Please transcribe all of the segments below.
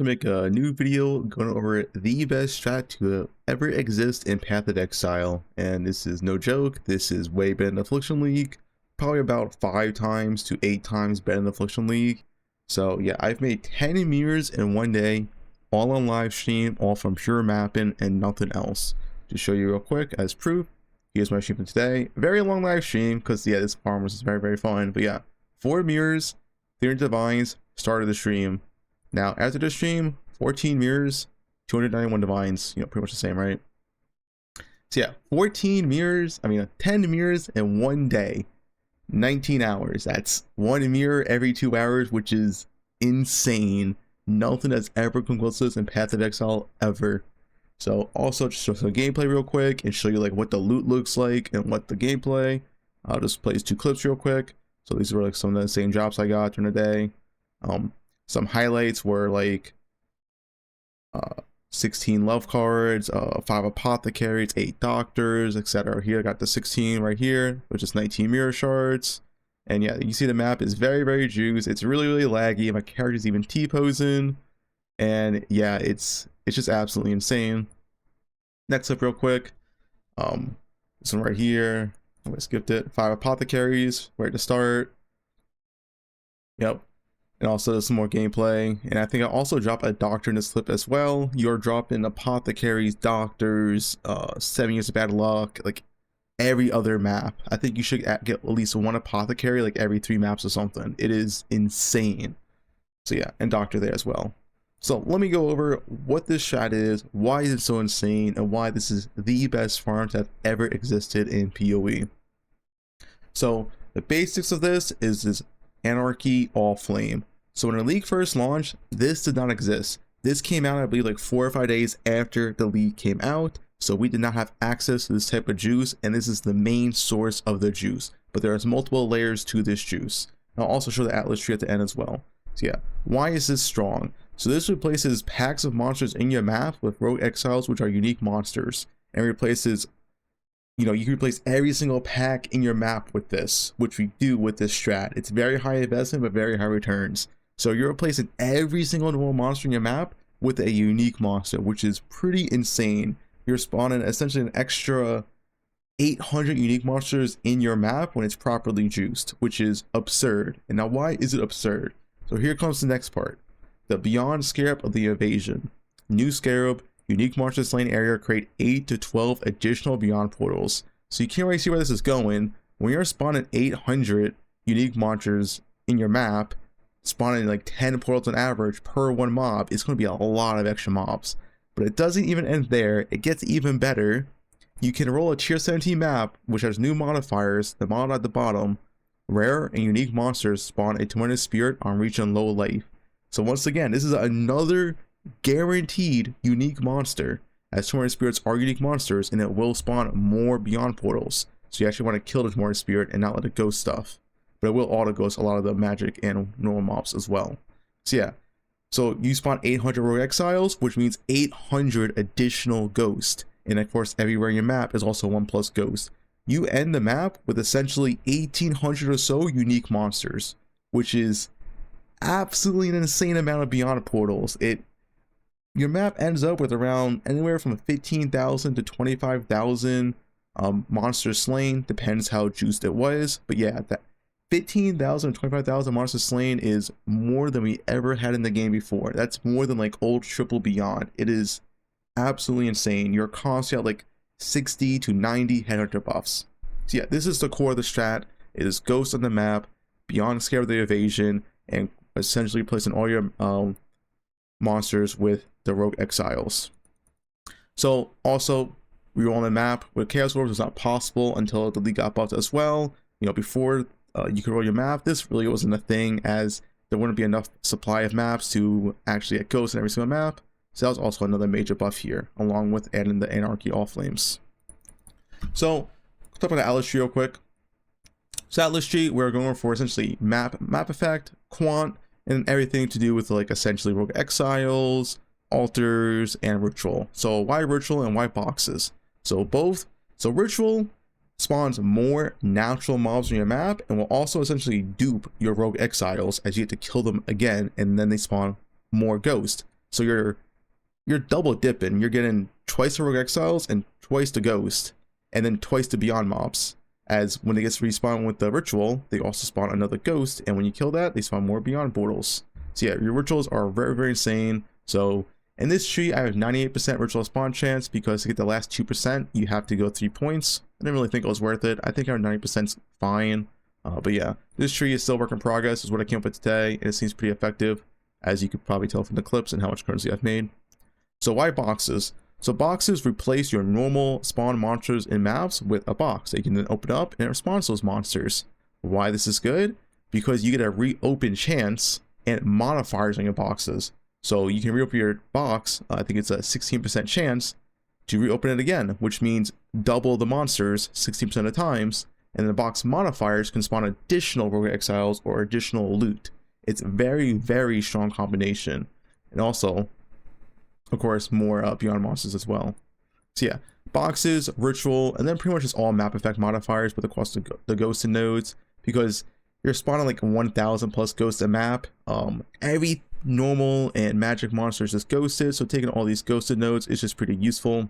to make a new video going over the best strat to ever exist in Path of Exile, and this is no joke. This is way better than Affliction League, probably about 5 times to 8 times better than Affliction League. So yeah, I've made 10 mirrors in one day, all on live stream, all from pure mapping and nothing else. To show you real quick as proof, here's my stream today. Very long live stream because yeah, this farm was very fun. But yeah, 4 mirrors, 300 divines, started the stream. Now after the stream, 14 mirrors, 291 divines, you know, pretty much the same, right? So yeah, 10 mirrors in one day, 19 hours. That's 1 mirror every 2 hours, which is insane. Nothing has ever come close to this in Path of Exile ever. So also just show some gameplay real quick and show you like what the loot looks like and what the gameplay. I'll just play 2 clips real quick. So these were like some of the same drops I got during the day. Some highlights were like 16 love cards, 5 apothecaries, 8 doctors, etc. Here I got the 16 right here, which is 19 mirror shards. And yeah, you see the map is very juiced. It's really laggy. My character's even T-posing. And yeah, it's just absolutely insane. Next up real quick, this one right here, I skipped it. 5 apothecaries, right to start. Yep. And also some more gameplay. And I think I also dropped a doctor in this clip as well. You're dropping apothecaries, doctors, 7 years of bad luck, like every other map. I think you should get at least 1 apothecary like every 3 maps or something. It is insane. So yeah, and doctor there as well. So let me go over what this strat is, why is it so insane, and why this is the best farm to have ever existed in PoE. So the basics of this is this Anarchy All Flame. So when the league first launched, this did not exist. This came out, I believe, like 4 or 5 days after the league came out. So we did not have access to this type of juice, and this is the main source of the juice. But there's multiple layers to this juice. I'll also show the Alish Tree at the end as well. So yeah, why is this strong? So this replaces packs of monsters in your map with rogue exiles, which are unique monsters, and replaces, you know, you can replace every single pack in your map with this, which we do with this strat. It's very high investment, but very high returns. So you're replacing every single normal monster in your map with a unique monster, which is pretty insane. You're spawning essentially an extra 800 unique monsters in your map when it's properly juiced, which is absurd. And now why is it absurd? So here comes the next part. The Beyond Scarab of the Evasion. New Scarab, unique monster slain area, create 8 to 12 additional Beyond portals. So you can't really see where this is going. When you're spawning 800 unique monsters in your map, spawning like 10 portals on average per 1 mob, it's going to be a lot of extra mobs. But it doesn't even end there. It gets even better. You can roll a tier 17 map, which has new modifiers. The mod at the bottom, rare and unique monsters spawn a tormented spirit on reach and low life. So once again, this is another guaranteed unique monster, as tormented spirits are unique monsters and it will spawn more Beyond portals. So you actually want to kill the tormented spirit and not let it ghost stuff. But it will auto ghost a lot of the magic and normal mobs as well. So yeah, so you spawn 800 rogue exiles, which means 800 additional ghosts. And of course, everywhere in your map is also 1+ ghost. You end the map with essentially 1800 or so unique monsters, which is absolutely an insane amount of Beyond portals. Your map ends up with around anywhere from 15,000 to 25,000 monsters slain, depends how juiced it was. But yeah, that 15,000 to 25,000 monsters slain is more than we ever had in the game before. That's more than like old triple Beyond. It is absolutely insane. You're constantly at like 60 to 90 headhunter buffs. So yeah, this is the core of the strat. It is ghosts on the map, Beyond Scarab of the Evasion, and essentially replacing all your monsters with the rogue exiles. So also, rerolling the map with Chaos Orbs was not possible until the league got buffed as well. You know, before you could roll your map, this really wasn't a thing, as there wouldn't be enough supply of maps to actually get ghosts in every single map. So that was also another major buff here, along with adding the Anarchy All Flames. So, talk about the Alish Tree real quick. So Alish Tree, we're going for essentially map effect, quant, and everything to do with like essentially rogue exiles, altars, and ritual. So why ritual and why boxes? So both. So ritual spawns more natural mobs on your map and will also essentially dupe your rogue exiles as you get to kill them again, and then they spawn more ghosts. So you're double dipping. You're getting twice the Rogue Exiles and twice the Ghost, and then twice the Beyond mobs. As when they get respawn with the Ritual, they also spawn another Ghost, and when you kill that, they spawn more Beyond portals. So yeah, your Rituals are very, very insane. So in this tree, I have 98% Ritual spawn chance, because to get the last 2%, you have to go 3 points. I didn't really think it was worth it. I think our 90% is fine. But yeah, this tree is still work in progress, is what I came up with today, and it seems pretty effective, as you could probably tell from the clips and how much currency I've made. So why boxes? So boxes replace your normal spawn monsters in maps with a box that you can then open up and it responds to those monsters. Why this is good? Because you get a reopen chance and modifiers on your boxes. So you can reopen your box, I think it's a 16% chance to reopen it again, which means double the monsters 16% of the times, and the box modifiers can spawn additional Rogue Exiles or additional loot. It's a very, very strong combination. And also, of course, more Beyond monsters as well. So yeah, boxes, ritual, and then pretty much just all map effect modifiers, but across the ghost and nodes, because you're spawning like 1,000 plus ghosts a map. Every normal and magic monster is just ghosted, so taking all these ghosted nodes is just pretty useful,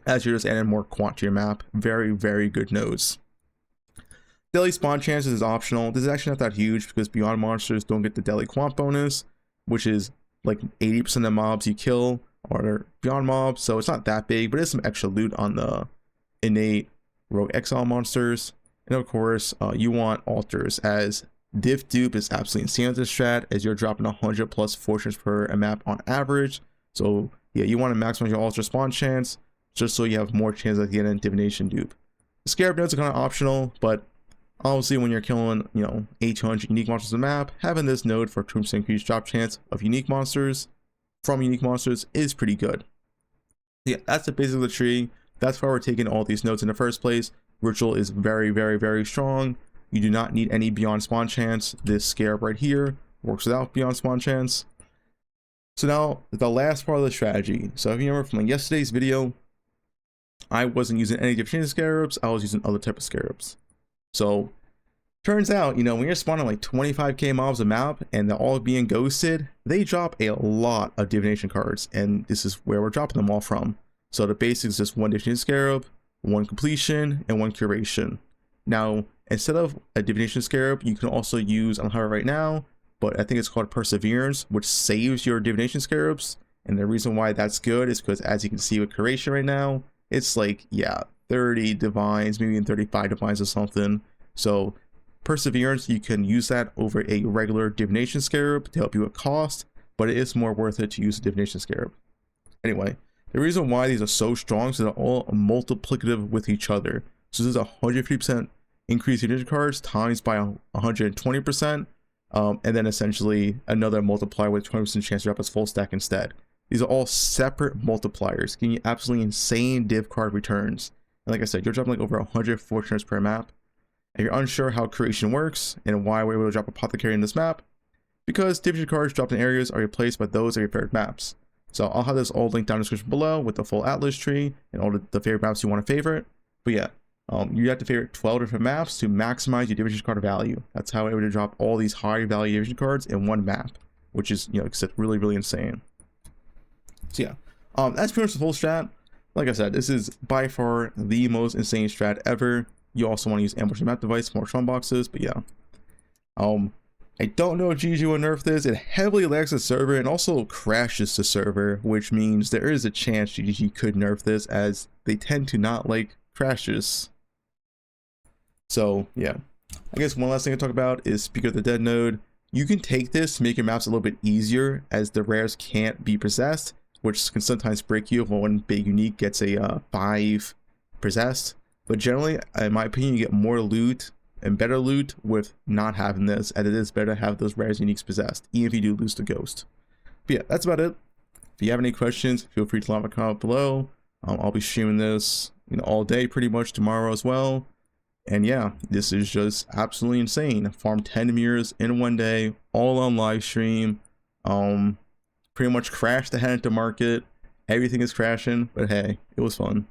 as you're just adding more quant to your map. Very, very good nodes. Daily spawn chances is optional. This is actually not that huge, because Beyond monsters don't get the daily quant bonus, which is like 80% of the mobs you kill are Beyond mobs, so it's not that big, but it's some extra loot on the innate Rogue Exile monsters. And of course, you want altars, as div dupe is absolutely insane with this strat, as you're dropping 100 plus fortunes per a map on average. So yeah, you want to maximize your altar spawn chance, just so you have more chance of getting divination dupe. The scarab nodes are kind of optional, but obviously when you're killing, 800 unique monsters a map, having this node for 2% increased drop chance of unique monsters from unique monsters is pretty good. Yeah, that's the basic of the tree. That's why we're taking all these nodes in the first place. Ritual is very, very, very strong. You do not need any Beyond spawn chance. This scarab right here works without Beyond spawn chance. So now the last part of the strategy. So if you remember from yesterday's video, I wasn't using any Divination scarabs. I was using other type of scarabs. So turns out, when you're spawning like 25k mobs a map and they're all being ghosted, they drop a lot of Divination cards, and this is where we're dropping them all from. So the basics is just 1 Divination scarab, 1 completion, and 1 curation. Now, instead of a Divination scarab, you can also use, I don't have it right now, but I think it's called Perseverance, which saves your Divination scarabs. And the reason why that's good is because, as you can see with curation right now, it's like, yeah, 30 divines, maybe even 35 divines or something. So Perseverance, you can use that over a regular Divination scarab to help you with cost, but it is more worth it to use a Divination scarab. Anyway, the reason why these are so strong is they're all multiplicative with each other. So this is a 150% increase in Divination cards times by 120%, and then essentially another multiplier with 20% chance to drop as full stack instead. These are all separate multipliers, giving you absolutely insane div card returns. And like I said, you're dropping like over 100 fortunes per map. If you're unsure how creation works and why we're able to drop Apothecary in this map, because Divination cards dropped in areas are replaced by those of your favorite maps. So I'll have this all linked down in the description below with the full Alish Tree and all the favorite maps you want to favorite. But yeah, you have to favorite 12 different maps to maximize your Divination card value. That's how we're able to drop all these high value Divination cards in one map, which is, really, really insane. So yeah, that's pretty much the full strat. Like I said, this is by far the most insane strat ever. You also want to use ambush map device, more Tron boxes, but yeah. I don't know if GG will nerf this. It heavily lags the server and also crashes the server, which means there is a chance GG could nerf this, as they tend to not like crashes. So yeah, I guess one last thing to talk about is Speaker of the Dead node. You can take this to make your maps a little bit easier, as the rares can't be possessed, which can sometimes break you if one big unique gets a 5 possessed. But generally, in my opinion, you get more loot and better loot with not having this, and it is better to have those rares uniques possessed, even if you do lose the ghost. But yeah, that's about it. If you have any questions, feel free to leave a comment below. I'll be streaming this all day pretty much tomorrow as well. And yeah, this is just absolutely insane. Farm 10 mirrors in one day, all on live stream. Pretty much crashed the head into market. Everything is crashing, but hey, it was fun.